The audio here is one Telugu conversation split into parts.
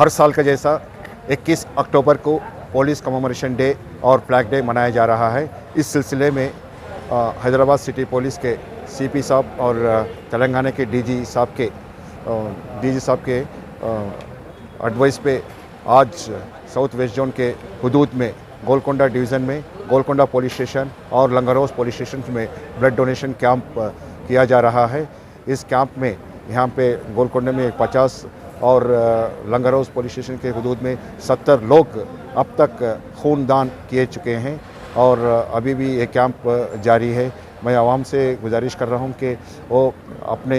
हर साल का जैसा 21 अक्टूबर को पुलिस कमेमोरेशन डे और फ्लैग डे मनाया जा रहा है। इस सिलसिले में हैदराबाद सिटी पुलिस के सीपी साहब और तेलंगाना के डीजी साहब के एडवाइस पे आज साउथ वेस्ट जोन के हुदूद में गोलकोंडा डिवीज़न में गोलकोंडा पुलिस स्टेशन और लंगरोस पुलिस स्टेशन में ब्लड डोनेशन कैंप किया जा रहा है। इस कैंप में यहाँ पे गोलकोंडा में 50 और लंगरोस पुलिस स्टेशन के हुदूद में 70 लोग अब तक खून दान किए चुके हैं और अभी भी ये कैंप जारी है। मैं आवाम से गुजारिश कर रहा हूँ कि वो अपने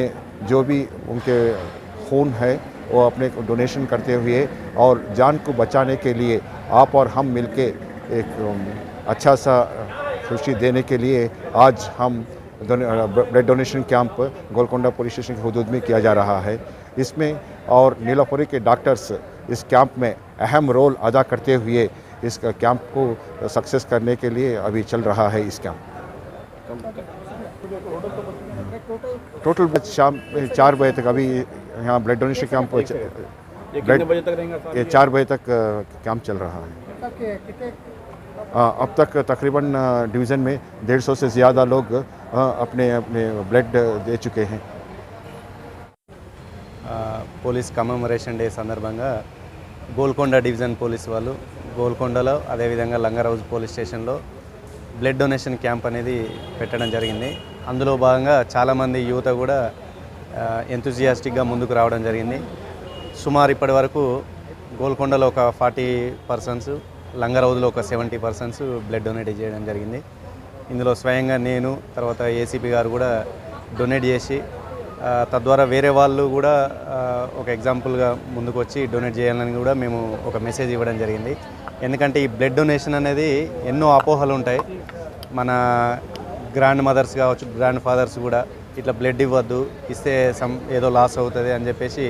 जो भी उनके खून है वो अपने डोनेशन करते हुए और जान को बचाने के लिए आप और हम मिलके एक अच्छा सा खुशी देने के लिए आज हम blood donation camp Golconda police station के हुदूद में किया जा रहा है। इसमें और नीलापुरी के डॉक्टर्स इस कैंप में अहम रोल अदा करते हुए इस कैंप को सक्सेस करने के लिए अभी चल रहा है। इस कैंप टोटल शाम 4 बजे तक अभी यहाँ ब्लड डोनेशन कैंप ये 4 बजे तक कैंप चल रहा है। अब तक तकरीबन डिवीज़न में 150 से ज़्यादा लोग अपने ब्लड दे चुके हैं। పోలీస్ కమెమరేషన్ డే సందర్భంగా గోల్కొండ డివిజన్ పోలీస్ వాళ్ళు గోల్కొండలో అదేవిధంగా లంగరౌజ్ పోలీస్ స్టేషన్లో బ్లడ్ డొనేషన్ క్యాంప్ అనేది పెట్టడం జరిగింది. అందులో భాగంగా చాలామంది యువత కూడా ఎంతూజియాస్టిక్గా ముందుకు రావడం జరిగింది. సుమారు ఇప్పటి వరకు గోల్కొండలో ఒక 40%, లంగరౌజ్లో ఒక 70% బ్లడ్ డొనేట్ చేయడం జరిగింది. ఇందులో స్వయంగా నేను తర్వాత ఏసీపీ గారు కూడా డొనేట్ చేసి తద్వారా వేరే వాళ్ళు కూడా ఒక ఎగ్జాంపుల్గా ముందుకు వచ్చి డొనేట్ చేయాలని కూడా మేము ఒక మెసేజ్ ఇవ్వడం జరిగింది. ఎందుకంటే ఈ బ్లడ్ డొనేషన్ అనేది ఎన్నో అపోహలు ఉంటాయి. మన గ్రాండ్ మదర్స్ కావచ్చు, గ్రాండ్ ఫాదర్స్ కూడా ఇట్లా బ్లడ్ ఇవ్వద్దు, ఇస్తే ఏదో లాస్ అవుతుంది అని చెప్పేసి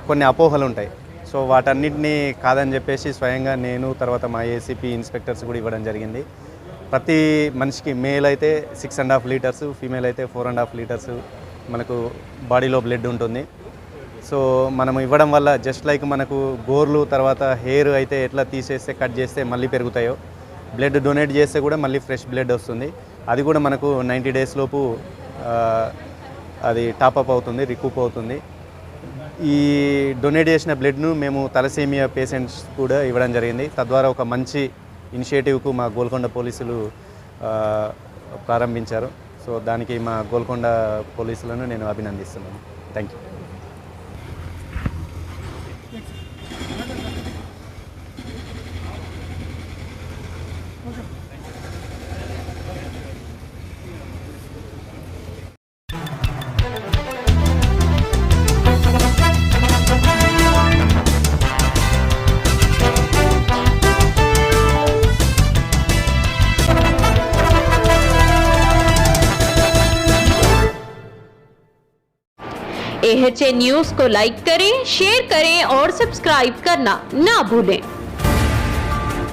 కొన్ని అపోహలు ఉంటాయి. సో వాటన్నిటినీ కాదని చెప్పేసి స్వయంగా నేను తర్వాత మా ఏసీపీ ఇన్స్పెక్టర్స్ కూడా ఇవ్వడం జరిగింది. ప్రతి మనిషికి మేల్ అయితే 6.5 లీటర్స్, ఫీమేల్ అయితే 4.5 లీటర్స్ మనకు బాడీలో బ్లడ్ ఉంటుంది. సో మనం ఇవ్వడం వల్ల జస్ట్ లైక్ మనకు గోర్లు తర్వాత హెయిర్ అయితే ఎట్లా తీసేస్తే కట్ చేస్తే మళ్ళీ పెరుగుతాయో, బ్లడ్ డొనేట్ చేస్తే కూడా మళ్ళీ ఫ్రెష్ బ్లడ్ వస్తుంది. అది కూడా మనకు 90 డేస్ లోపు అది టాపప్ అవుతుంది, రికూప్ అవుతుంది. ఈ డొనేట్ చేసిన బ్లడ్ను మేము తలసేమియా పేషెంట్స్ కూడా ఇవ్వడం జరిగింది. తద్వారా ఒక మంచి ఇనిషియేటివ్కు మా గోల్కొండ పోలీసులు ప్రారంభించారు. సో దానికి మా గోల్కొండ పోలీసులను నేను అభినందిస్తున్నాను. Thank you. AHA न्यूज़ को लाइक करें, शेयर करें और सब्सक्राइब करना ना भूलें।